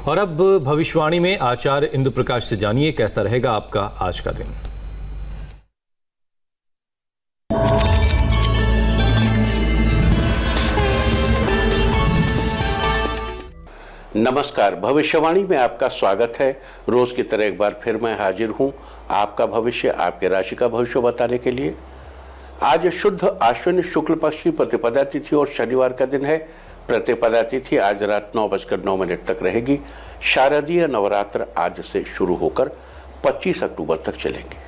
और अब भविष्यवाणी में आचार्य इंदु प्रकाश से जानिए कैसा रहेगा आपका आज का दिन। नमस्कार, भविष्यवाणी में आपका स्वागत है। रोज की तरह एक बार फिर मैं हाजिर हूं आपका भविष्य, आपके राशि का भविष्य बताने के लिए। आज शुद्ध आश्विन शुक्ल पक्ष की प्रतिपदा तिथि और शनिवार का दिन है। प्रतिपदा तिथि आज रात 9:09 तक रहेगी। शारदीय नवरात्र आज से शुरू होकर 25 अक्टूबर तक चलेंगे।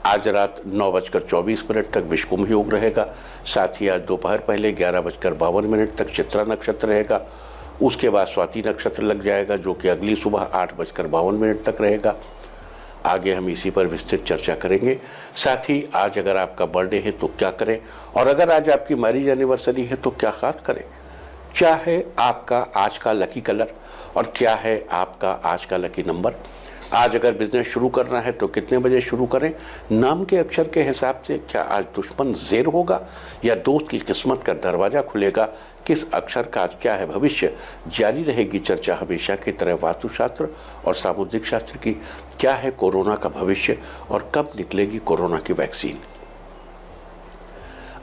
आज रात 9:24 तक विषुकुंभ योग रहेगा। साथ ही आज दोपहर पहले 11:52 तक चित्रा नक्षत्र रहेगा। उसके बाद स्वाति नक्षत्र लग जाएगा, जो कि अगली सुबह 8:52 तक रहेगा। आगे हम इसी पर विस्तृत चर्चा करेंगे। साथ ही आज अगर आपका बर्थडे है तो क्या करें, और अगर आज आपकी मैरिज एनिवर्सरी है तो क्या खास करें, क्या है आपका आज का लकी कलर और क्या है आपका आज का लकी नंबर। आज अगर बिजनेस शुरू करना है तो कितने बजे शुरू करें। नाम के अक्षर के हिसाब से क्या आज दुश्मन ज़ेर होगा या दोस्त की किस्मत का दरवाज़ा खुलेगा। किस अक्षर का आज क्या है भविष्य, जारी रहेगी चर्चा हमेशा की तरह वास्तुशास्त्र और सामुद्रिक शास्त्र की। क्या है कोरोना का भविष्य और कब निकलेगी कोरोना की वैक्सीन।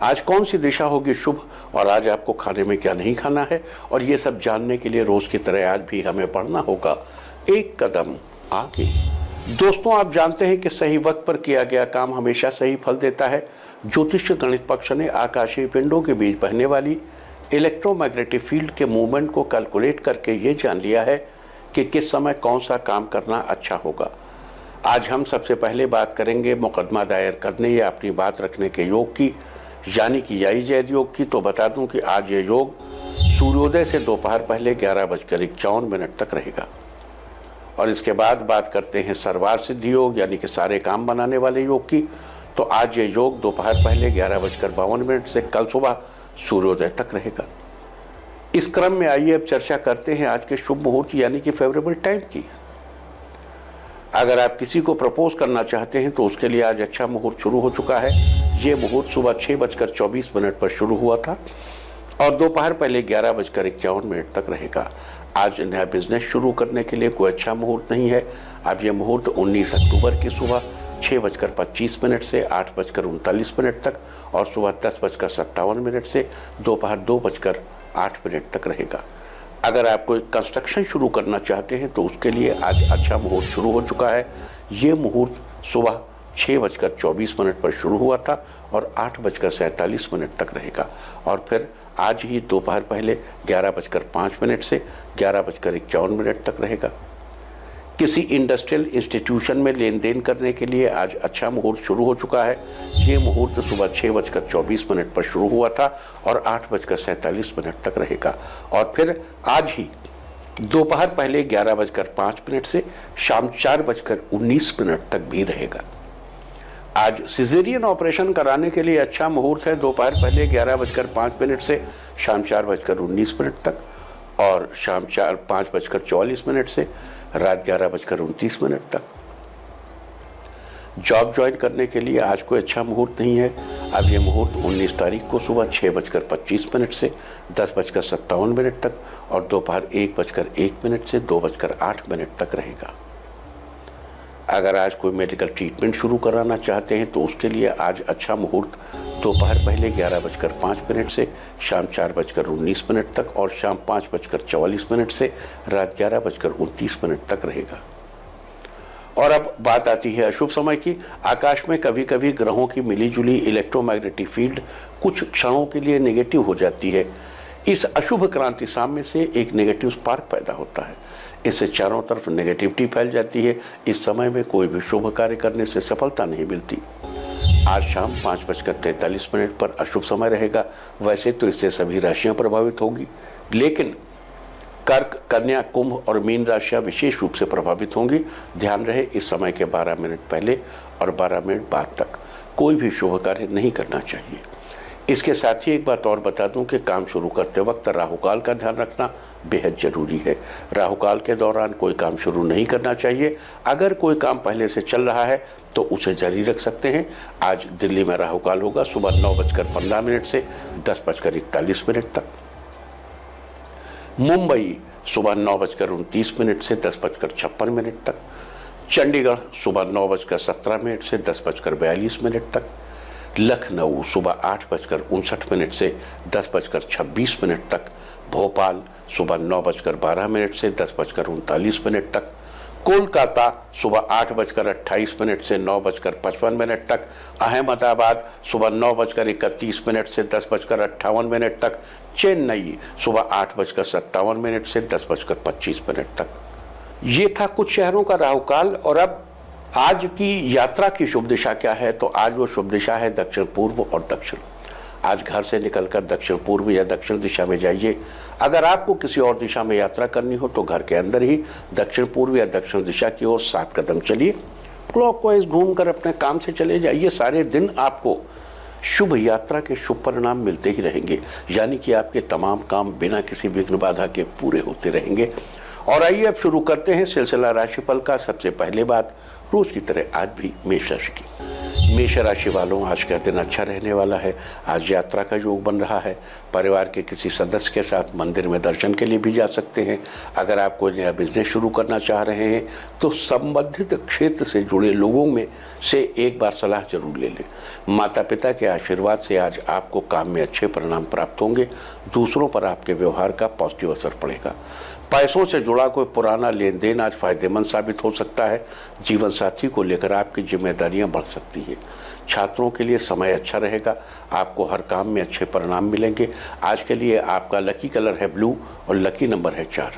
आज कौन सी दिशा होगी शुभ और आज आपको खाने में क्या नहीं खाना है, और ये सब जानने के लिए रोज की तरह आज भी हमें पढ़ना होगा एक कदम आगे। दोस्तों, आप जानते हैं कि सही वक्त पर किया गया काम हमेशा सही फल देता है। ज्योतिष गणित पक्ष ने आकाशीय पिंडों के बीच बहने वाली इलेक्ट्रोमैग्नेटिक फील्ड के मूवमेंट को कैलकुलेट करके ये जान लिया है कि किस समय कौन सा काम करना अच्छा होगा। आज हम सबसे पहले बात करेंगे मुकदमा दायर करने या अपनी बात रखने के योग की, यानी कि याई जैद योग की। तो बता दूं कि आज ये योग सूर्योदय से दोपहर पहले 11:51 तक रहेगा। और इसके बाद बात करते हैं सर्वार्थ सिद्धि योग, यानी कि सारे काम बनाने वाले योग की। तो आज ये योग दोपहर पहले 11:52 से कल सुबह सूर्योदय तक रहेगा। इस क्रम में आइए अब चर्चा करते हैं आज के शुभ मुहूर्त यानी कि फेवरेबल टाइम की। अगर आप किसी को प्रपोज करना चाहते हैं तो उसके लिए आज अच्छा मुहूर्त शुरू हो चुका है। ये मुहूर्त सुबह 6:24 पर शुरू हुआ था और दोपहर पहले 11:51 तक रहेगा। आज नया बिजनेस शुरू करने के लिए कोई अच्छा मुहूर्त नहीं है। अब यह मुहूर्त 19 अक्टूबर की सुबह 6:25 से 8:39 तक और सुबह 10:57 से दोपहर 2:08 तक रहेगा। अगर आप कोई कंस्ट्रक्शन शुरू करना चाहते हैं तो उसके लिए आज अच्छा मुहूर्त शुरू हो चुका है। ये मुहूर्त सुबह 6:24 पर शुरू हुआ था और 8:47 तक रहेगा और फिर आज ही दोपहर पहले 11:05 से 11:51 तक रहेगा। किसी इंडस्ट्रियल इंस्टीट्यूशन में लेन देन करने के लिए आज अच्छा मुहूर्त शुरू हो चुका है। ये मुहूर्त सुबह 6:24 पर शुरू हुआ था और 8:47 तक रहेगा और फिर आज ही दोपहर पहले 11:05 से शाम 4:19 तक भी रहेगा। आज सिजेरियन ऑपरेशन कराने के लिए अच्छा मुहूर्त है। दोपहर पहले 11:05 से शाम 4:19 तक और शाम 5:44 से रात 11:29 तक। जॉब ज्वाइन करने के लिए आज कोई अच्छा मुहूर्त नहीं है। अब यह मुहूर्त 19 तारीख को सुबह 6:25 से 10:57 तक और दोपहर 1:01 से 2:08 तक रहेगा। अगर आज कोई मेडिकल ट्रीटमेंट शुरू कराना चाहते हैं तो उसके लिए आज अच्छा मुहूर्त दोपहर पहले 11:05 से शाम 4:19 तक और शाम 5:44 से रात 11:29 तक रहेगा। और अब बात आती है अशुभ समय की। आकाश में कभी कभी ग्रहों की मिलीजुली इलेक्ट्रोमैग्नेटिक फील्ड कुछ क्षणों के लिए नेगेटिव हो जाती है। इस अशुभ क्रांति साम्य से एक नेगेटिव स्पार्क पैदा होता है। इससे चारों तरफ नेगेटिविटी फैल जाती है। इस समय में कोई भी शुभ कार्य करने से सफलता नहीं मिलती। आज शाम 5:43 पर अशुभ समय रहेगा। वैसे तो इससे सभी राशियां प्रभावित होगी, लेकिन कर्क, कन्या, कुंभ और मीन राशियां विशेष रूप से प्रभावित होंगी। ध्यान रहे, इस समय के 12 मिनट पहले और 12 मिनट बाद तक कोई भी शुभ कार्य नहीं करना चाहिए। इसके साथ ही एक बात और बता दूं कि काम शुरू करते वक्त राहुकाल का ध्यान रखना बेहद जरूरी है। राहुकाल के दौरान कोई काम शुरू नहीं करना चाहिए। अगर कोई काम पहले से चल रहा है तो उसे जारी रख सकते हैं। आज दिल्ली में राहुकाल होगा सुबह 9:15 से 10:41 तक। मुंबई सुबह 9:29 से 10:56 तक। चंडीगढ़ सुबह 9:17 से 10:42 तक। लखनऊ सुबह 8:59 से 10:26 तक। भोपाल सुबह 9:12 से 10:39 तक। कोलकाता सुबह 8:28 से 9:55 तक। अहमदाबाद सुबह 9:31 से 10:58 तक। चेन्नई सुबह 8:57 से 10:25 तक। ये था कुछ शहरों का राहुकाल। और अब आज की यात्रा की शुभ दिशा क्या है, तो आज वो शुभ दिशा है दक्षिण पूर्व और दक्षिण। आज घर से निकलकर दक्षिण पूर्व या दक्षिण दिशा में जाइए। अगर आपको किसी और दिशा में यात्रा करनी हो तो घर के अंदर ही दक्षिण पूर्व या दक्षिण दिशा की ओर 7 कदम चलिए। क्लॉकवाइज घूमकर अपने काम से चले जाइए। सारे दिन आपको शुभ यात्रा के शुभ परिणाम मिलते ही रहेंगे, यानी कि आपके तमाम काम बिना किसी विघ्न बाधा के पूरे होते रहेंगे। और आइए अब शुरू करते हैं सिलसिला राशिफल का। सबसे पहले बात रोज की तरह आज भी मेष राशि की। मेष राशि वालों, आज का दिन अच्छा रहने वाला है। आज यात्रा का योग बन रहा है। परिवार के किसी सदस्य के साथ मंदिर में दर्शन के लिए भी जा सकते हैं। अगर आप कोई नया बिजनेस शुरू करना चाह रहे हैं तो संबंधित क्षेत्र से जुड़े लोगों में से एक बार सलाह जरूर ले लें। माता पिता के आशीर्वाद से आज आपको काम में अच्छे परिणाम प्राप्त होंगे। दूसरों पर आपके व्यवहार का पॉजिटिव असर पड़ेगा। पैसों से जुड़ा कोई पुराना लेन देन आज फायदेमंद साबित हो सकता है। जीवन साथी को लेकर आपकी जिम्मेदारियां बढ़ सकती है। छात्रों के लिए समय अच्छा रहेगा। आपको हर काम में अच्छे परिणाम मिलेंगे। आज के लिए आपका लकी कलर है ब्लू और लकी नंबर है 4।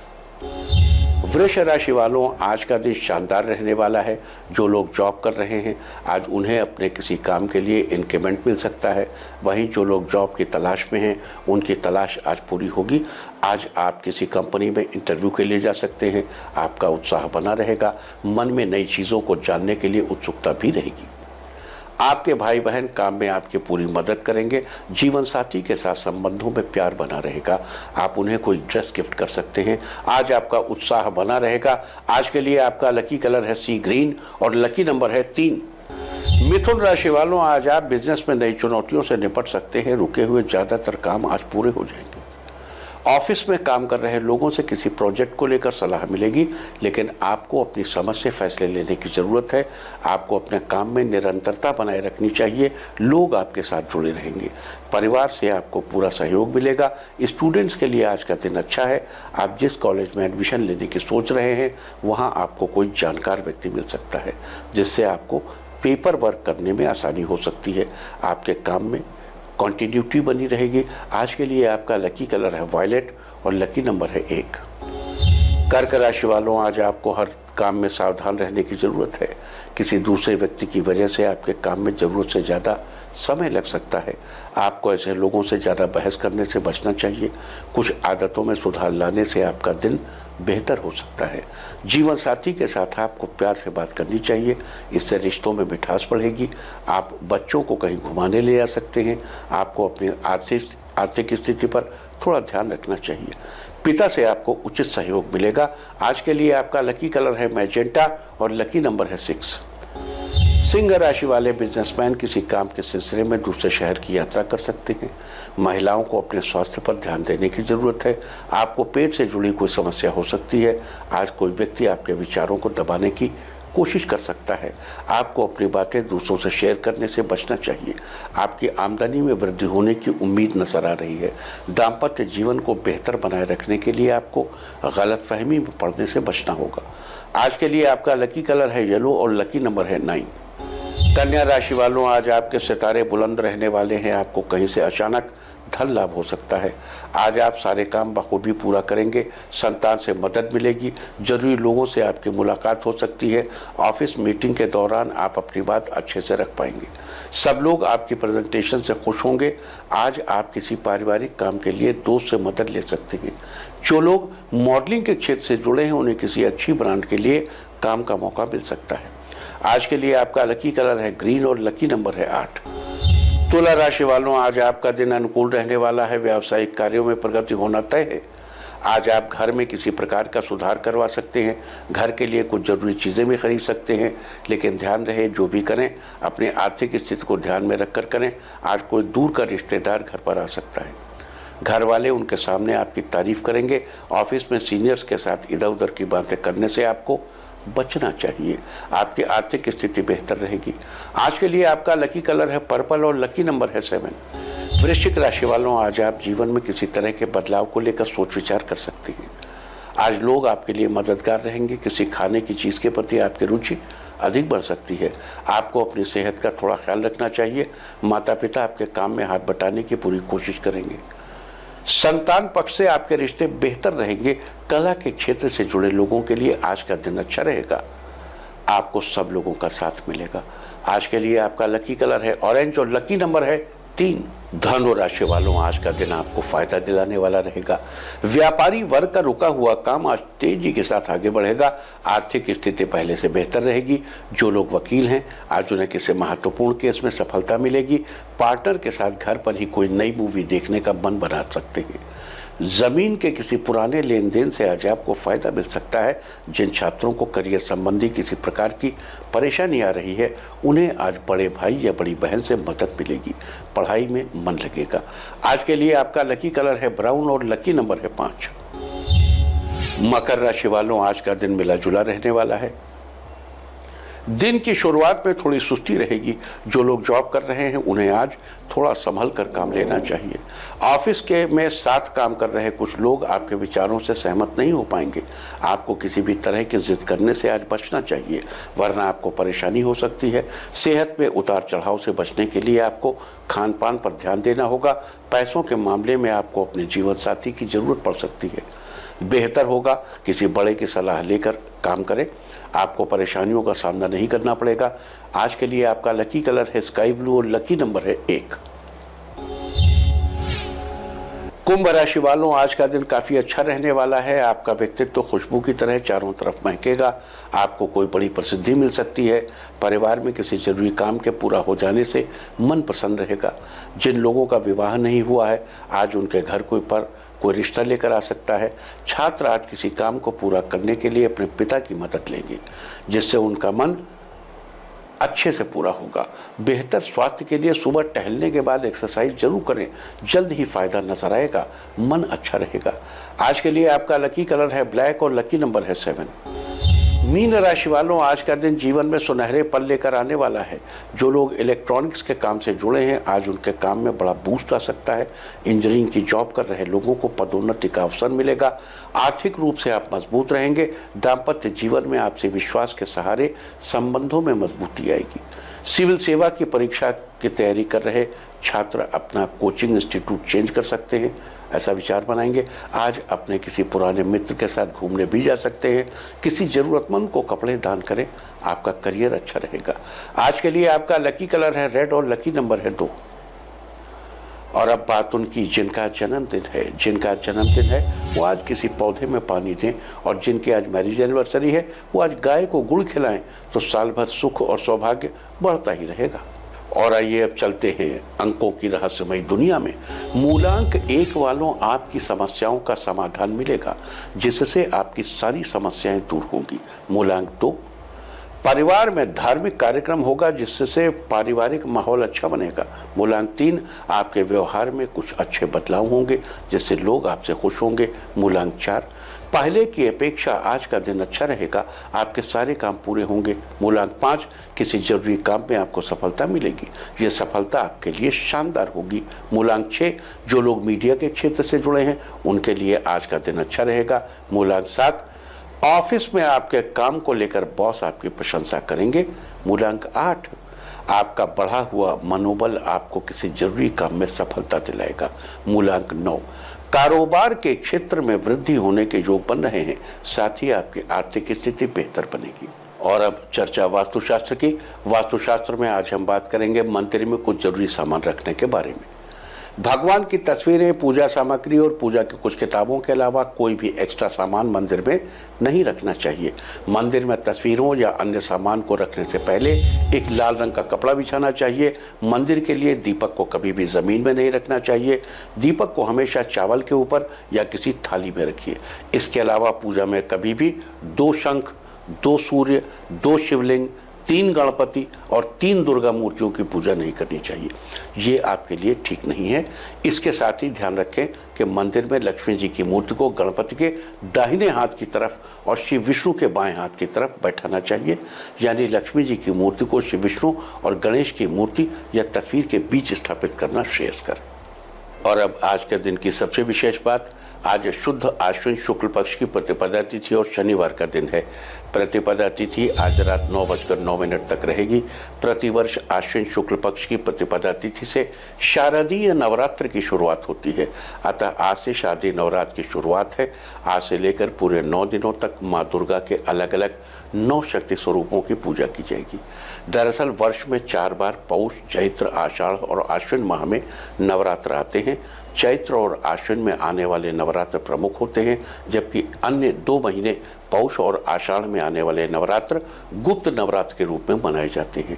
वृष राशि वालों, आज का दिन शानदार रहने वाला है। जो लोग जॉब कर रहे हैं आज उन्हें अपने किसी काम के लिए इंक्रीमेंट मिल सकता है। वहीं जो लोग जॉब की तलाश में हैं उनकी तलाश आज पूरी होगी। आज आप किसी कंपनी में इंटरव्यू के लिए जा सकते हैं। आपका उत्साह बना रहेगा। मन में नई चीज़ों को जानने के लिए उत्सुकता भी रहेगी। आपके भाई बहन काम में आपकी पूरी मदद करेंगे। जीवन साथी के साथ संबंधों में प्यार बना रहेगा। आप उन्हें कोई ड्रेस गिफ्ट कर सकते हैं। आज आपका उत्साह बना रहेगा। आज के लिए आपका लकी कलर है सी ग्रीन और लकी नंबर है 3। मिथुन राशि वालों, आज आप बिजनेस में नई चुनौतियों से निपट सकते हैं। रुके हुए ज़्यादातर काम आज पूरे हो जाएंगे। ऑफिस में काम कर रहे लोगों से किसी प्रोजेक्ट को लेकर सलाह मिलेगी, लेकिन आपको अपनी समझ से फैसले लेने की ज़रूरत है। आपको अपने काम में निरंतरता बनाए रखनी चाहिए। लोग आपके साथ जुड़े रहेंगे। परिवार से आपको पूरा सहयोग मिलेगा। स्टूडेंट्स के लिए आज का दिन अच्छा है। आप जिस कॉलेज में एडमिशन लेने की सोच रहे हैं वहाँ आपको कोई जानकार व्यक्ति मिल सकता है, जिससे आपको पेपर वर्क करने में आसानी हो सकती है। आपके काम में कंटिन्यूटी बनी रहेगी। आज के लिए आपका लकी कलर है वायलेट और लकी नंबर है 1। कर्क राशि वालों, आज आपको हर काम में सावधान रहने की ज़रूरत है। किसी दूसरे व्यक्ति की वजह से आपके काम में ज़रूरत से ज़्यादा समय लग सकता है। आपको ऐसे लोगों से ज़्यादा बहस करने से बचना चाहिए। कुछ आदतों में सुधार लाने से आपका दिन बेहतर हो सकता है। जीवन साथी के साथ आपको प्यार से बात करनी चाहिए। इससे रिश्तों में मिठास बढ़ेगी। आप बच्चों को कहीं घुमाने ले जा सकते हैं। आपको अपनी आर्थिक स्थिति पर थोड़ा ध्यान रखना चाहिए। पिता से आपको उचित सहयोग मिलेगा। आज के लिए आपका लकी कलर है मैजेंटा और लकी नंबर है 6। सिंह राशि वाले बिजनेसमैन किसी काम के सिलसिले में दूसरे शहर की यात्रा कर सकते हैं। महिलाओं को अपने स्वास्थ्य पर ध्यान देने की ज़रूरत है। आपको पेट से जुड़ी कोई समस्या हो सकती है। आज कोई व्यक्ति आपके विचारों को दबाने की कोशिश कर सकता है। आपको अपनी बातें दूसरों से शेयर करने से बचना चाहिए। आपकी आमदनी में वृद्धि होने की उम्मीद नजर आ रही है। दाम्पत्य जीवन को बेहतर बनाए रखने के लिए आपको गलतफहमी में पड़ने से बचना होगा। आज के लिए आपका लकी कलर है येलो और लकी नंबर है 9। कन्या राशि वालों, आज आपके सितारे बुलंद रहने वाले हैं। आपको कहीं से अचानक धन लाभ हो सकता है। आज आप सारे काम बखूबी पूरा करेंगे। संतान से मदद मिलेगी। जरूरी लोगों से आपकी मुलाकात हो सकती है। ऑफिस मीटिंग के दौरान आप अपनी बात अच्छे से रख पाएंगे। सब लोग आपकी प्रेजेंटेशन से खुश होंगे। आज आप किसी पारिवारिक काम के लिए दोस्त से मदद ले सकते हैं। जो लोग मॉडलिंग के क्षेत्र से जुड़े हैं उन्हें किसी अच्छी ब्रांड के लिए काम का मौका मिल सकता है। आज के लिए आपका लकी कलर है ग्रीन और लकी नंबर है 8। तुला राशि वालों, आज आपका दिन अनुकूल रहने वाला है। व्यावसायिक कार्यों में प्रगति होना तय है। आज आप घर में किसी प्रकार का सुधार करवा सकते हैं। घर के लिए कुछ जरूरी चीज़ें भी खरीद सकते हैं, लेकिन ध्यान रहे जो भी करें अपनी आर्थिक स्थिति को ध्यान में रखकर करें। आज कोई दूर का रिश्तेदार घर पर आ सकता है। घर वाले उनके सामने आपकी तारीफ करेंगे। ऑफिस में सीनियर्स के साथ इधर उधर की बातें करने से आपको बचना चाहिए। आपकी आर्थिक स्थिति बेहतर रहेगी। आज के लिए आपका लकी कलर है पर्पल और लकी नंबर है 7। वृश्चिक राशि वालों, आज आप जीवन में किसी तरह के बदलाव को लेकर सोच विचार कर सकते हैं। आज लोग आपके लिए मददगार रहेंगे। किसी खाने की चीज़ के प्रति आपकी रुचि अधिक बढ़ सकती है। आपको अपनी सेहत का थोड़ा ख्याल रखना चाहिए। माता पिता आपके काम में हाथ बटाने की पूरी कोशिश करेंगे। संतान पक्ष से आपके रिश्ते बेहतर रहेंगे। कला के क्षेत्र से जुड़े लोगों के लिए आज का दिन अच्छा रहेगा। आपको सब लोगों का साथ मिलेगा। आज के लिए आपका लकी कलर है ऑरेंज और लकी नंबर है 3। धनु राशि वालों, आज का दिन आपको फायदा दिलाने वाला रहेगा। व्यापारी वर्ग का रुका हुआ काम आज तेजी के साथ आगे बढ़ेगा। आर्थिक स्थिति पहले से बेहतर रहेगी। जो लोग वकील हैं, आज उन्हें किसी महत्वपूर्ण केस में सफलता मिलेगी। पार्टनर के साथ घर पर ही कोई नई मूवी देखने का मन बना सकते हैं। जमीन के किसी पुराने लेन देन से आज आपको फायदा मिल सकता है। जिन छात्रों को करियर संबंधी किसी प्रकार की परेशानी आ रही है, उन्हें आज बड़े भाई या बड़ी बहन से मदद मिलेगी। पढ़ाई में मन लगेगा। आज के लिए आपका लकी कलर है ब्राउन और लकी नंबर है 5। मकर राशि वालों, आज का दिन मिला जुला रहने वाला है। दिन की शुरुआत में थोड़ी सुस्ती रहेगी। जो लोग जॉब कर रहे हैं, उन्हें आज थोड़ा संभल कर काम लेना चाहिए। ऑफिस के में साथ काम कर रहे कुछ लोग आपके विचारों से सहमत नहीं हो पाएंगे। आपको किसी भी तरह की जिद करने से आज बचना चाहिए, वरना आपको परेशानी हो सकती है। सेहत में उतार चढ़ाव से बचने के लिए आपको खान पान पर ध्यान देना होगा। पैसों के मामले में आपको अपने जीवन साथी की जरूरत पड़ सकती है। बेहतर होगा किसी बड़े की सलाह लेकर काम करें। आपको परेशानियों का सामना नहीं करना पड़ेगा। आज के लिए आपका लकी कलर है स्काई ब्लू और लकी नंबर है 1। कुंभ राशि वालों, आज का दिन काफी अच्छा रहने वाला है। आपका व्यक्तित्व तो खुशबू की तरह चारों तरफ महकेगा। आपको कोई बड़ी प्रसिद्धि मिल सकती है। परिवार में किसी जरूरी काम के पूरा हो जाने से मन प्रसन्न रहेगा। जिन लोगों का विवाह नहीं हुआ है, आज उनके घर कोई रिश्ता लेकर आ सकता है। छात्र आज किसी काम को पूरा करने के लिए अपने पिता की मदद लेंगे, जिससे उनका मन अच्छे से पूरा होगा। बेहतर स्वास्थ्य के लिए सुबह टहलने के बाद एक्सरसाइज जरूर करें। जल्द ही फायदा नजर आएगा। मन अच्छा रहेगा। आज के लिए आपका लकी कलर है ब्लैक और लकी नंबर है 7। मीन राशि वालों, आज का दिन जीवन में सुनहरे पल लेकर आने वाला है। जो लोग इलेक्ट्रॉनिक्स के काम से जुड़े हैं, आज उनके काम में बड़ा बूस्ट आ सकता है। इंजीनियरिंग की जॉब कर रहे लोगों को पदोन्नति का अवसर मिलेगा। आर्थिक रूप से आप मजबूत रहेंगे। दाम्पत्य जीवन में आपसे विश्वास के सहारे संबंधों में मजबूती आएगी। सिविल सेवा की परीक्षा की तैयारी कर रहे छात्र अपना कोचिंग इंस्टीट्यूट चेंज कर सकते हैं, ऐसा विचार बनाएंगे। आज अपने किसी पुराने मित्र के साथ घूमने भी जा सकते हैं। किसी जरूरतमंद को कपड़े दान करें। आपका करियर अच्छा रहेगा। आज के लिए आपका लकी कलर है रेड और लकी नंबर है 2। और अब बात उनकी जिनका जन्मदिन है वो आज किसी पौधे में पानी दें। और जिनकी आज मैरिज एनिवर्सरी है, वो आज गाय को गुड़ खिलाएं, तो साल भर सुख और सौभाग्य बढ़ता ही रहेगा। और आइए अब चलते हैं अंकों की रहस्यमयी दुनिया में। मूलांक 1 वालों, आपकी समस्याओं का समाधान मिलेगा, जिससे आपकी सारी समस्याएं दूर होंगी। मूलांक 2, परिवार में धार्मिक कार्यक्रम होगा, जिससे पारिवारिक माहौल अच्छा बनेगा। मूलांक 3, आपके व्यवहार में कुछ अच्छे बदलाव होंगे, जिससे लोग आपसे खुश होंगे। मूलांक 4, पहले की अपेक्षा आज का दिन अच्छा रहेगा। आपके सारे काम पूरे होंगे। मूलांक 5, किसी जरूरी काम में आपको सफलता मिलेगी। ये सफलता आपके लिए शानदार होगी। मूलांक 6, जो लोग मीडिया के क्षेत्र से जुड़े हैं, उनके लिए आज का दिन अच्छा रहेगा। मूलांक 7, ऑफिस में आपके काम को लेकर बॉस आपकी प्रशंसा करेंगे। मूलांक 8, आपका बढ़ा हुआ मनोबल आपको किसी जरूरी काम में सफलता दिलाएगा। मूलांक 9, कारोबार के क्षेत्र में वृद्धि होने के योग बन रहे हैं। साथ ही आपकी आर्थिक स्थिति बेहतर बनेगी। और अब चर्चा वास्तुशास्त्र की। वास्तुशास्त्र में आज हम बात करेंगे मंदिर में कुछ जरूरी सामान रखने के बारे में। भगवान की तस्वीरें, पूजा सामग्री और पूजा की कुछ किताबों के अलावा कोई भी एक्स्ट्रा सामान मंदिर में नहीं रखना चाहिए। मंदिर में तस्वीरों या अन्य सामान को रखने से पहले एक लाल रंग का कपड़ा बिछाना चाहिए। मंदिर के लिए दीपक को कभी भी जमीन में नहीं रखना चाहिए। दीपक को हमेशा चावल के ऊपर या किसी थाली में रखिए। इसके अलावा पूजा में कभी भी 2 शंख, 2 सूर्य, 2 शिवलिंग, 3 गणपति और 3 दुर्गा मूर्तियों की पूजा नहीं करनी चाहिए, ये आपके लिए ठीक नहीं है। इसके साथ ही ध्यान रखें कि मंदिर में लक्ष्मी जी की मूर्ति को गणपति के दाहिने हाथ की तरफ और श्री विष्णु के बाएं हाथ की तरफ बैठाना चाहिए, यानी लक्ष्मी जी की मूर्ति को श्री विष्णु और गणेश की मूर्ति या तस्वीर के बीच स्थापित करना श्रेयस्कर। और अब आज के दिन की सबसे विशेष बात, आज शुद्ध आश्विन शुक्ल पक्ष की प्रतिपदा तिथि और शनिवार का दिन है। प्रतिपदा तिथि आज रात 9:09 तक रहेगी। प्रतिवर्ष आश्विन शुक्ल पक्ष की प्रतिपदा तिथि से शारदीय नवरात्र की शुरुआत होती है, अतः आज से शारदीय नवरात्र की शुरुआत है। आज से लेकर पूरे 9 दिनों तक माँ दुर्गा के अलग अलग 9 शक्ति स्वरूपों की पूजा की जाएगी। दरअसल वर्ष में 4 बार पौष, चैत्र, आषाढ़ और आश्विन माह में नवरात्र आते हैं। चैत्र और आश्विन में आने वाले नवरात्र प्रमुख होते हैं, जबकि अन्य 2 महीने पौष और आषाढ़ में आने वाले नवरात्र गुप्त नवरात्र के रूप में मनाए जाते हैं।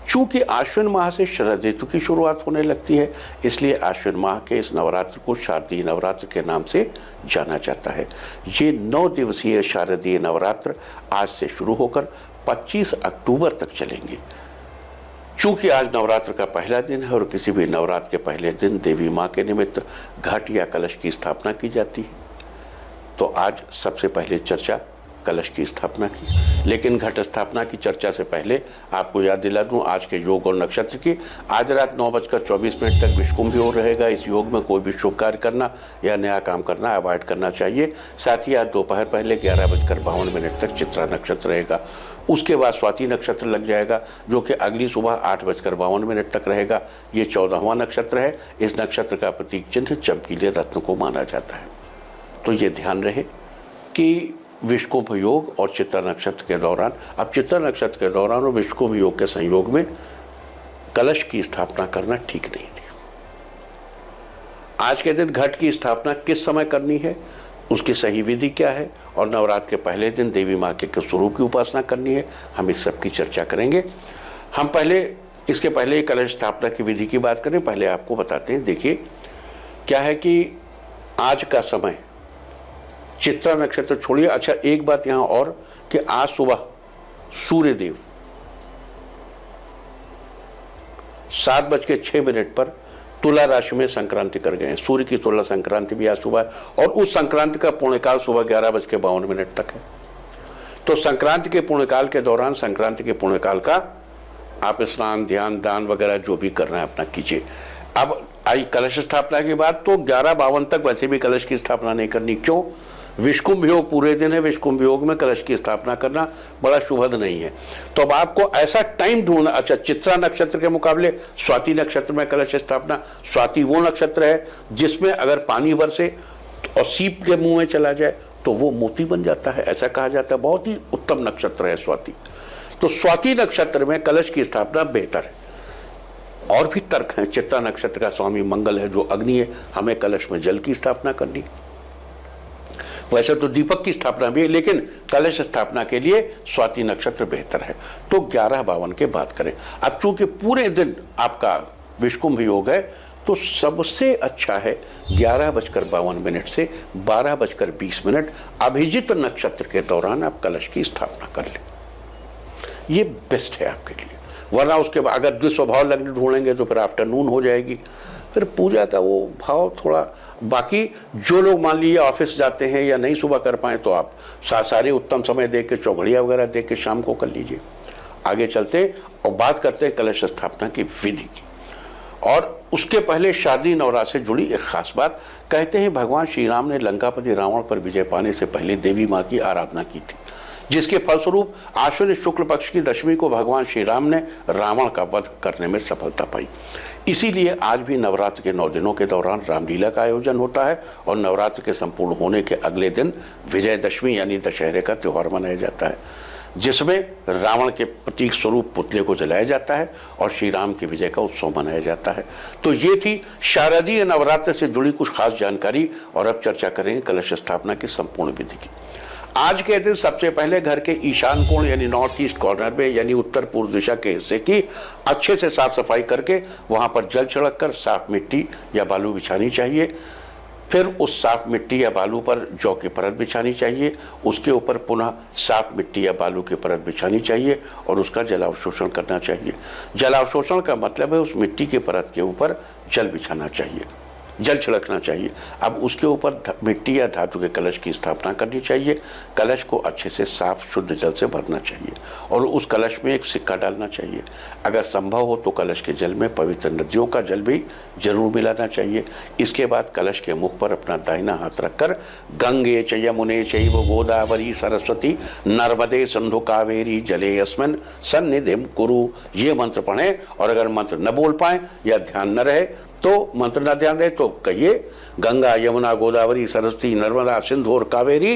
चूंकि आश्विन माह से शरद ऋतु की शुरुआत होने लगती है, इसलिए आश्विन माह के इस नवरात्र को शारदीय नवरात्र के नाम से जाना जाता है। ये 9 दिवसीय शारदीय नवरात्र आज से शुरू होकर 25 अक्टूबर तक चलेंगे। चूंकि आज नवरात्र का पहला दिन है और किसी भी नवरात्र के पहले दिन देवी माँ के निमित्त घट या कलश की स्थापना की जाती है, तो आज सबसे पहले चर्चा कलश की स्थापना की। लेकिन घट स्थापना की चर्चा से पहले आपको याद दिला दूं आज के योग और नक्षत्र की। आज रात 9:24 तक विषुकुंभ योग रहेगा। इस योग में कोई भी शुभ कार्य करना या नया काम करना अवॉइड करना चाहिए। साथ ही आज दोपहर पहले 11:52 तक चित्रा नक्षत्र रहेगा। उसके बाद स्वाति नक्षत्र लग जाएगा, जो कि अगली सुबह 8:52 तक रहेगा। ये 14वां नक्षत्र है। इस नक्षत्र का प्रतीक चिन्ह चमकीले रत्न को माना जाता है। तो ये ध्यान रहे कि विषुकुंभ योग और चित्रा नक्षत्र के दौरान, अब चित्रा नक्षत्र के दौरान और विषुकुंभ योग के संयोग में कलश की स्थापना करना ठीक नहीं थी। आज के दिन घट की स्थापना किस समय करनी है, उसकी सही विधि क्या है, और नवरात्र के पहले दिन देवी माँ के किस स्वरूप की उपासना करनी है, हम इस सब की चर्चा करेंगे। हम इसके पहले कलश स्थापना की विधि की बात करें। पहले आपको बताते हैं, देखिए क्या है कि आज का समय चित्रा नक्षत्र छोड़िए। अच्छा, एक बात यहाँ और कि आज सुबह सूर्यदेव 7:06 पर तुला राशि में संक्रांति कर गए हैं। सूर्य की तुला संक्रांति भी आज सुबह है और उस संक्रांति का पूर्णकाल सुबह 11:52 तक है। तो संक्रांति के पूर्णकाल के दौरान, संक्रांति के पूर्णकाल का आप स्नान, ध्यान, दान वगैरह जो भी करना है अपना कीजिए। अब आई कलश स्थापना की बात, तो 11:52 तक वैसे भी कलश की स्थापना नहीं करनी। क्यों? विषुकुंभ योग पूरे दिन है। विषुकुंभ योग में कलश की स्थापना करना बड़ा शुभद नहीं है। तो अब आपको ऐसा टाइम ढूंढना। अच्छा, चित्रा नक्षत्र के मुकाबले स्वाति नक्षत्र में कलश स्थापना, स्वाति वो नक्षत्र है जिसमें अगर पानी बरसे और सीप के मुंह में चला जाए तो वो मोती बन जाता है, ऐसा कहा जाता है। बहुत ही उत्तम नक्षत्र है स्वाति। तो स्वाति नक्षत्र में कलश की स्थापना बेहतर है। और भी तर्क हैं। चित्रा नक्षत्र का स्वामी मंगल है जो अग्नि है, हमें कलश में जल की स्थापना करनी। वैसे तो दीपक की स्थापना भी है, लेकिन कलश स्थापना के लिए स्वाति नक्षत्र बेहतर है। तो 11:52 के बाद करें। अब चूंकि पूरे दिन आपका विषुकुंभ योग है, तो सबसे अच्छा है 11:52 से 12:20 अभिजित नक्षत्र के दौरान आप कलश की स्थापना कर लें। ये बेस्ट है आपके लिए। वरना उसके बाद अगर द्विस्वभाव लग्न ढूंढेंगे तो फिर आफ्टरनून हो जाएगी, फिर पूजा का वो भाव थोड़ा। बाकी जो लोग मान लीजिए ऑफिस जाते हैं या नहीं सुबह कर पाए, तो आप सारे उत्तम समय देख के, चौघड़िया वगैरह देख के शाम को कर लीजिए। आगे चलते और बात करते हैं कलश स्थापना की विधि की। और उसके पहले शारदीय नवरात्र से जुड़ी एक खास बात। कहते हैं भगवान श्री राम ने लंकापति रावण पर विजय पाने से पहले देवी माँ की आराधना की थी, जिसके फलस्वरूप आश्विन शुक्ल पक्ष की दशमी को भगवान श्री राम ने रावण का वध करने में सफलता पाई। इसीलिए आज भी नवरात्र के 9 दिनों के दौरान रामलीला का आयोजन होता है और नवरात्र के संपूर्ण होने के अगले दिन विजयदशमी यानी दशहरे का त्यौहार मनाया जाता है, जिसमें रावण के प्रतीक स्वरूप पुतले को जलाया जाता है और श्री राम की विजय का उत्सव मनाया जाता है। तो ये थी शारदीय नवरात्र से जुड़ी कुछ खास जानकारी। और अब चर्चा करेंगे कलश स्थापना की संपूर्ण विधि की। आज के दिन सबसे पहले घर के ईशान कोण यानी नॉर्थ ईस्ट कॉर्नर में यानी उत्तर पूर्व दिशा के हिस्से की अच्छे से साफ सफाई करके वहां पर जल छिड़क कर साफ मिट्टी या बालू बिछानी चाहिए। फिर उस साफ मिट्टी या बालू पर जौ की परत बिछानी चाहिए, उसके ऊपर पुनः साफ मिट्टी या बालू की परत बिछानी चाहिए और उसका जलावशोषण करना चाहिए। जलावशोषण का मतलब है उस मिट्टी की परत के ऊपर जल बिछाना चाहिए, जल छिड़कना चाहिए। अब उसके ऊपर मिट्टी या धातु के कलश की स्थापना करनी चाहिए। कलश को अच्छे से साफ शुद्ध जल से भरना चाहिए और उस कलश में एक सिक्का डालना चाहिए। अगर संभव हो तो कलश के जल में पवित्र नदियों का जल भी जरूर मिलाना चाहिए। इसके बाद कलश के मुख पर अपना दाहिना हाथ रखकर गंगे च यमुने चैव गोदावरी सरस्वती नर्मदे सिंधु कावेरी जले अस्मिन् सन्निधिं कुरु, ये मंत्र पढ़ें। और अगर मंत्र न बोल पाए या ध्यान न रहे तो मंत्र ना ध्यान रहे तो कहिए गंगा यमुना गोदावरी सरस्वती नर्मदा सिंधु और कावेरी,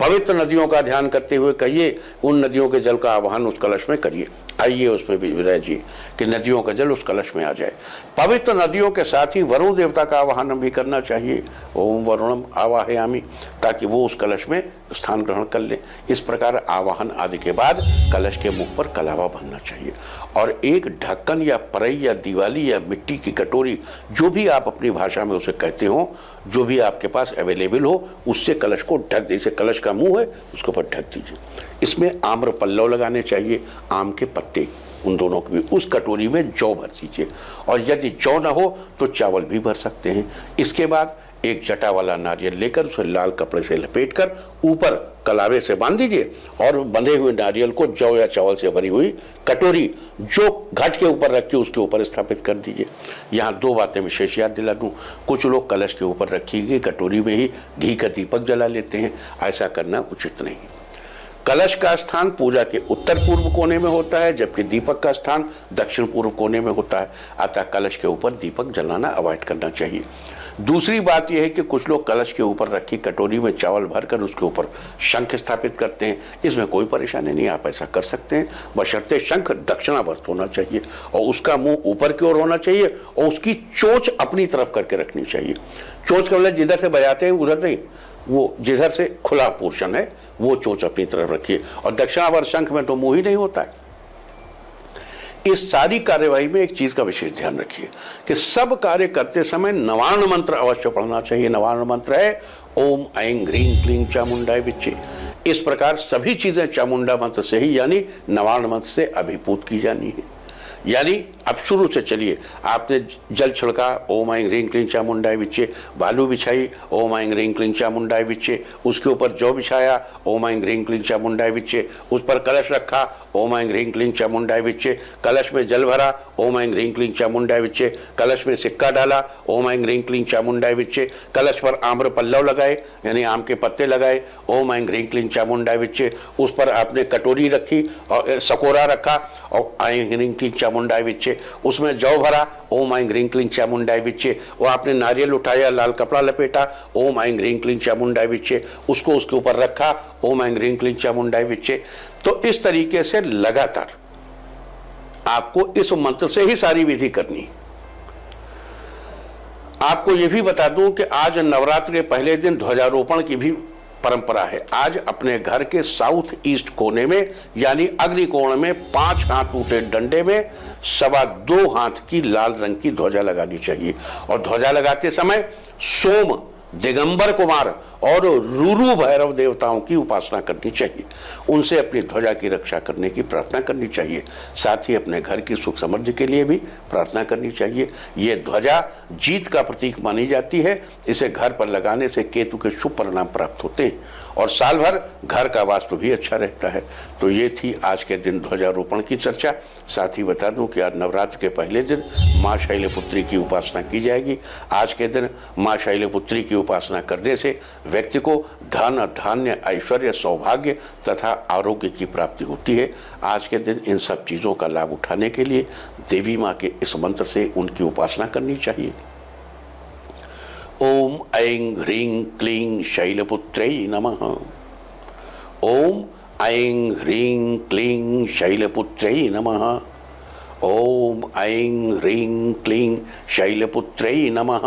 पवित्र नदियों का ध्यान करते हुए कहिए, उन नदियों के जल का आवाहन उस कलश में करिए। आइए उसमें भी विराय जी कि नदियों का जल उस कलश में आ जाए। पवित्र नदियों के साथ ही वरुण देवता का आवाहन भी करना चाहिए। ओम वरुणम आवाहयामि, ताकि वो उस कलश में स्थान ग्रहण कर ले। इस प्रकार आवाहन आदि के बाद कलश के मुख पर कलावा भरना चाहिए और एक ढक्कन या परई या दीवाली या मिट्टी की कटोरी, जो भी आप अपनी भाषा में उसे कहते हो, जो भी आपके पास अवेलेबल हो, उससे कलश को ढक दीजिए। जैसे कलश का मुंह है उसके ऊपर ढक दीजिए। इसमें आम्र पल्लव लगाने चाहिए, आम के पत्ते, उन दोनों को भी। उस कटोरी में जौ भर दीजिए और यदि जौ ना हो तो चावल भी भर सकते हैं। इसके बाद एक जटा वाला नारियल लेकर उसे लाल कपड़े से लपेटकर ऊपर कलावे से बांध दीजिए और बंधे हुए नारियल को जौ या चावल से भरी हुई कटोरी जो घट के ऊपर रखी उसके ऊपर स्थापित कर दीजिए। यहाँ दो बातें विशेष याद दिला दूँ। कुछ लोग कलश के ऊपर रखी गई कटोरी में ही घी का दीपक जला लेते हैं, ऐसा करना उचित नहीं। कलश का स्थान पूजा के उत्तर पूर्व कोने में होता है, जबकि दीपक का स्थान दक्षिण पूर्व कोने में होता है। अतः कलश के ऊपर दीपक जलाना अवॉइड करना चाहिए। दूसरी बात यह है कि कुछ लोग कलश के ऊपर रखी कटोरी में चावल भरकर उसके ऊपर शंख स्थापित करते हैं। इसमें कोई परेशानी नहीं, आप ऐसा कर सकते हैं, बशर्ते शंख दक्षिणावर्त होना चाहिए और उसका मुंह ऊपर की ओर होना चाहिए और उसकी चोंच अपनी तरफ करके रखनी चाहिए। चोंच का मतलब जिधर से बजाते हैं उधर नहीं, वो जिधर से खुला पोर्शन है वो चोंच अपनी तरफ रखिए। और दक्षिणावर्त शंख में तो मुंह ही नहीं होता है। इस सारी कार्यवाही में एक चीज का विशेष ध्यान रखिए कि सब कार्य करते समय नवार्ण मंत्र अवश्य पढ़ना चाहिए। नवार्ण मंत्र है ओम ऐं ह्रीं क्लीं चामुंडाय विच्चे। इस प्रकार सभी चीजें चामुंडा मंत्र से ही यानी नवार्ण मंत्र से अभिभूत की जानी है। यानी अब शुरू से चलिए, आपने जल छिड़का ओम ऐं ह्रीं क्लीं चामुंडाय विच्चे, बालू बिछाई ओम ऐं ह्रीं क्लीं चामुंडाय विच्चे, उसके ऊपर जौ बिछाया ओम ऐं ह्रीं क्लीं चामुंडाय विच्चे, उस पर कलश रखा ओम ऐं ह्रीं क्लीं चामुंडाय विच्चे, कलश में जल भरा ओम ऐं ह्रीं क्लीं चामुंडाय विच्चे, कलश में सिक्का डाला ओम ऐं ह्रीं क्लीं चामुंडाय विच्चे, कलश पर आम्र पल्लव लगाए यानी आम के पत्ते लगाए ओम ऐं ह्रीं क्लीं चामुंडाय विच्चे, उस पर आपने कटोरी रखी और सकोरा रखा और ऐं ह्रीं क्लीं चामुंडाय विच्चे, उसमें जौ भरा ओम ऐं ह्रीं क्लीं चामुंडाय विच्चे, वो आपने नारियल उठाया लाल कपड़ा लपेटा ओम ऐं ह्रीं क्लीं चामुंडाय विच्चे, उसको उसके ऊपर रखा ओम ऐं ह्रीं क्लीं चामुंडाय विच्चे। तो इस तरीके से लगातार आपको इस मंत्र से ही सारी विधि करनी। आपको यह भी बता दूं कि आज नवरात्र के पहले दिन ध्वजारोपण की भी परंपरा है। आज अपने घर के साउथ ईस्ट कोने में यानी अग्निकोण में 5 हाथ ऊंचे डंडे में 2.25 हाथ की लाल रंग की ध्वजा लगानी चाहिए और ध्वजा लगाते समय सोम, दिगंबर कुमार और रूरू भैरव देवताओं की उपासना करनी चाहिए। उनसे अपनी ध्वजा की रक्षा करने की प्रार्थना करनी चाहिए। साथ ही अपने घर की सुख समृद्धि के लिए भी प्रार्थना करनी चाहिए। ये ध्वजा जीत का प्रतीक मानी जाती है। इसे घर पर लगाने से केतु के शुभ परिणाम प्राप्त होते हैं और साल भर घर का वास्तु भी अच्छा रहता है। तो ये थी आज के दिन ध्वजारोपण की चर्चा। साथ ही बता दूं कि आज नवरात्र के पहले दिन माँ शैलपुत्री की उपासना की जाएगी। आज के दिन माँ शैलपुत्री की उपासना करने से व्यक्ति को धन, धान्य, ऐश्वर्य, सौभाग्य तथा आरोग्य की प्राप्ति होती है। आज के दिन इन सब चीज़ों का लाभ उठाने के लिए देवी माँ के इस मंत्र से उनकी उपासना करनी चाहिए। ओम ऐं ह्रीं क्लीं शैलपुत्रै नमः। ओम ऐं ह्रीं क्लीं शैलपुत्रै नमः। ओम ऐं ह्रीं क्लीं शैलपुत्रै नमः।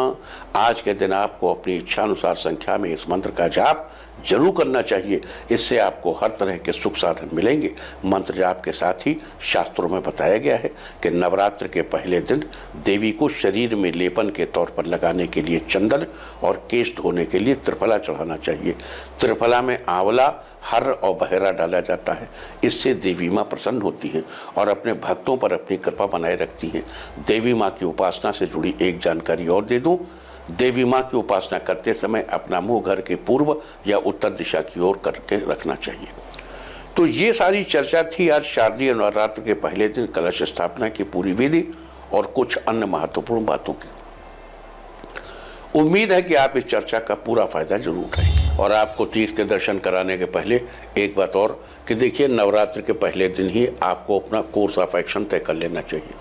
आज के दिन आपको अपनी इच्छानुसार संख्या में इस मंत्र का जाप जरूर करना चाहिए। इससे आपको हर तरह के सुख साधन मिलेंगे। मंत्र जाप के साथ ही शास्त्रों में बताया गया है कि नवरात्र के पहले दिन देवी को शरीर में लेपन के तौर पर लगाने के लिए चंदन और केश धोने के लिए त्रिफला चढ़ाना चाहिए। त्रिफला में आंवला, हर और बहेरा डाला जाता है। इससे देवी माँ प्रसन्न होती हैं और अपने भक्तों पर अपनी कृपा बनाए रखती हैं। देवी माँ की उपासना से जुड़ी एक जानकारी और दे दूं। देवी माँ की उपासना करते समय अपना मुंह घर के पूर्व या उत्तर दिशा की ओर करके रखना चाहिए। तो ये सारी चर्चा थी आज शारदीय नवरात्र के पहले दिन कलश स्थापना की पूरी विधि और कुछ अन्य महत्वपूर्ण बातों की। उम्मीद है कि आप इस चर्चा का पूरा फायदा जरूर उठाएंगे। और आपको तीर्थ के दर्शन कराने के पहले एक बात और कि देखिए, नवरात्र के पहले दिन ही आपको अपना कोर्स ऑफ एक्शन तय कर लेना चाहिए।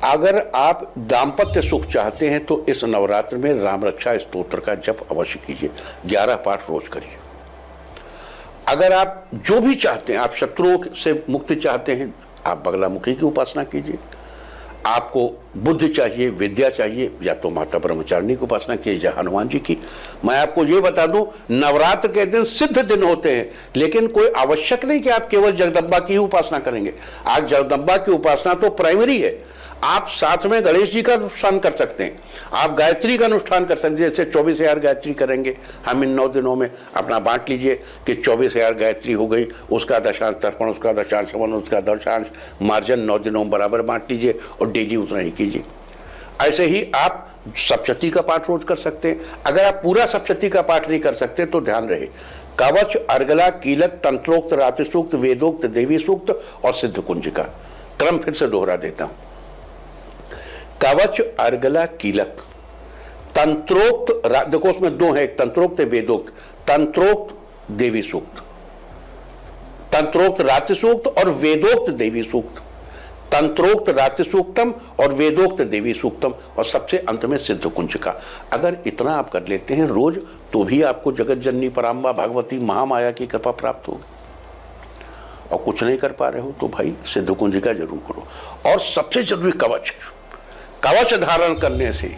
अगर आप दाम्पत्य सुख चाहते हैं तो इस नवरात्र में राम रक्षा स्तोत्र का जप अवश्य कीजिए, 11 पाठ रोज करिए। अगर आप जो भी चाहते हैं, आप शत्रुओं से मुक्ति चाहते हैं, आप बगलामुखी की उपासना कीजिए। आपको बुद्धि चाहिए, विद्या चाहिए, या तो माता ब्रह्मचारिणी की उपासना कीजिए या हनुमान जी की। मैं आपको ये बता दूं, नवरात्र के दिन सिद्ध दिन होते हैं, लेकिन कोई आवश्यक नहीं कि आप केवल जगदम्बा की ही उपासना करेंगे। आज जगदम्बा की उपासना तो प्राइमरी है। आप साथ में गणेश जी का अनुष्ठान कर सकते हैं, आप गायत्री का अनुष्ठान कर सकते हैं। जैसे 24,000 गायत्री करेंगे हम इन 9 दिनों में, अपना बांट लीजिए कि 24,000 गायत्री हो गई, उसका दशांश तर्पण, उसका दशांश हवन, उसका दशांश मार्जन 9 दिनों में बराबर बांट लीजिए और डेली उतना ही कीजिए। ऐसे ही आप सप्तशती का पाठ रोज कर सकते हैं। अगर आप पूरा सप्तशती का पाठ नहीं कर सकते तो ध्यान रहे, कवच, अर्गला, कीलक, तंत्रोक्त, रात्रि सूक्त, वेदोक्त, देवी सूक्त और सिद्ध कुंजिका। क्रम फिर से दोहरा देता हूं। कवच, अर्गला, कीलक, तंत्रोक्त, देखो उसमें 2 है, एक तंत्रोक्त, वेदोक्त। तंत्रोक्त देवी सूक्त, तंत्रोक्त रात्रि सूक्त और वेदोक्त देवी सूक्त। तंत्रोक्त रात्रि सूक्तम और वेदोक्त देवी सूक्तम और सबसे अंत में सिद्ध कुंजिका। अगर इतना आप कर लेते हैं रोज तो भी आपको जगत जननी पराम्बा भगवती महामाया की कृपा प्राप्त होगी। और कुछ नहीं कर पा रहे हो तो भाई सिद्ध कुंजिका जरूर करो। और सबसे जरूरी कवच, कवच धारण करने से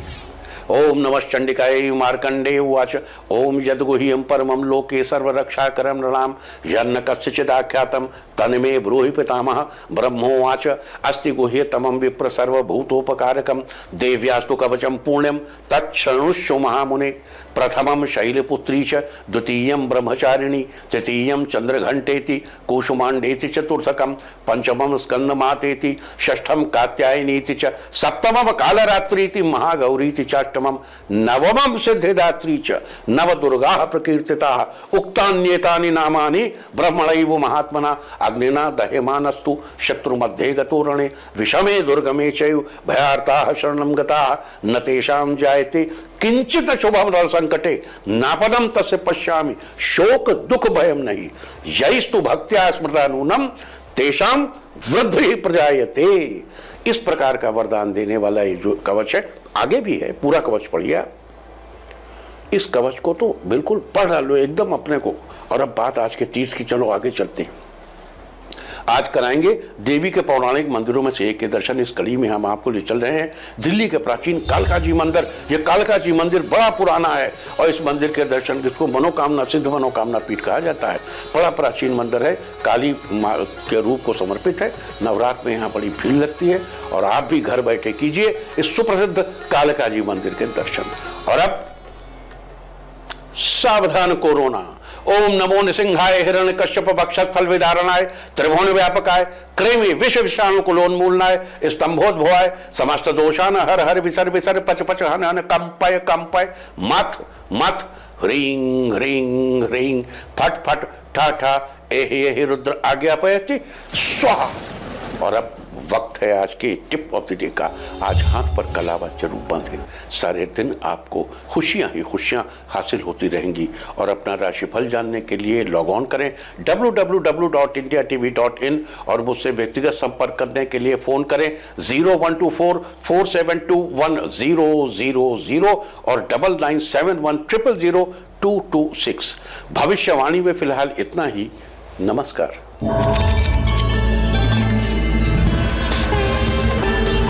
ओम नमः चंडिकाय मार्कंडे उवाच ओम यद्गुह्यं परमं लोके सर्वरक्षाकरं नृणां यन्न कस्यचिदाख्यातं तन्मे ब्रूहि पितामह। ब्रह्मोवाच अस्ति गुह्यतमं विप्र सर्वभूतोपकारकं देव्यास्तु कवचं पुण्यं तच्छृणुष्व महामुने। प्रथमं शैलपुत्री च, द्वितीयं ब्रह्मचारिणी, तृतीयं चंद्रघंटेति, कुसुमांडेति चतुर्थकं, पंचमं स्कंदमातेति, षष्ठं कात्यायनीति च, सप्तमं कालरात्रीति, महागौरीति चाष्टमं, नवमं सिद्धिदात्री च, नवदुर्गाः प्रकीर्तिताः। उक्तान्येतानि नामानि ब्रह्मणैव महात्मना अग्निना दह्यमानस्तु शत्रुमध्ये गतो रणे विषमे दुर्गमे चैव भयार्ताः शरणं गताः न तेषां जायते किंचित शुभम संकटे नापदम तस्य पश्यामि शोक दुख भयम नहीं यैस्तु भक्त्या स्मृता नूनम तेषाम वृद्धि प्रजायते। इस प्रकार का वरदान देने वाला ये जो कवच है, आगे भी है, पूरा कवच पढ़िए। इस कवच को तो बिल्कुल पढ़ डालो एकदम अपने को। और अब बात आज के तीर्थ की, चलो आगे चलते हैं। आज कराएंगे देवी के पौराणिक मंदिरों में से एक के दर्शन। इस कड़ी में हम आपको ले चल रहे हैं दिल्ली के प्राचीन कालका जी मंदिर। ये कालका जी मंदिर बड़ा पुराना है और इस मंदिर के दर्शन, जिसको मनोकामना सिद्ध मनोकामना पीठ कहा जाता है, बड़ा प्राचीन मंदिर है, काली माँ के रूप को समर्पित है। नवरात्र में यहाँ बड़ी भीड़ लगती है और आप भी घर बैठे कीजिए इस सुप्रसिद्ध कालका जी मंदिर के दर्शन। और अब सावधान कोरोना। ओम नमो निसिंहाय हिरण्य कश्यप वक्षस्थल विदारणाय त्रिभुवन व्यापकाय क्रेमी विश्व विषाणु कुलोन्मूलनाय स्तंभोद्भवाय समस्त दोषान हर हर विसर विसर पच पच हन हन कंपय कंपय मथ मथ ह्रीं ह्रीं ह्रीं फट फट ठा ठा एहि एहि रुद्र आज्ञापयति स्वाहा। और अब वक्त है आज के टिप ऑफ द डे का। आज हाथ पर कलावा जरूर बांधें, सारे दिन आपको खुशियां ही खुशियां हासिल होती रहेंगी। और अपना राशिफल जानने के लिए लॉग ऑन करें www.indiatv.in और मुझसे व्यक्तिगत संपर्क करने के लिए फोन करें 0124-472-1000 और 9971000226। भविष्यवाणी में फिलहाल इतना ही। नमस्कार।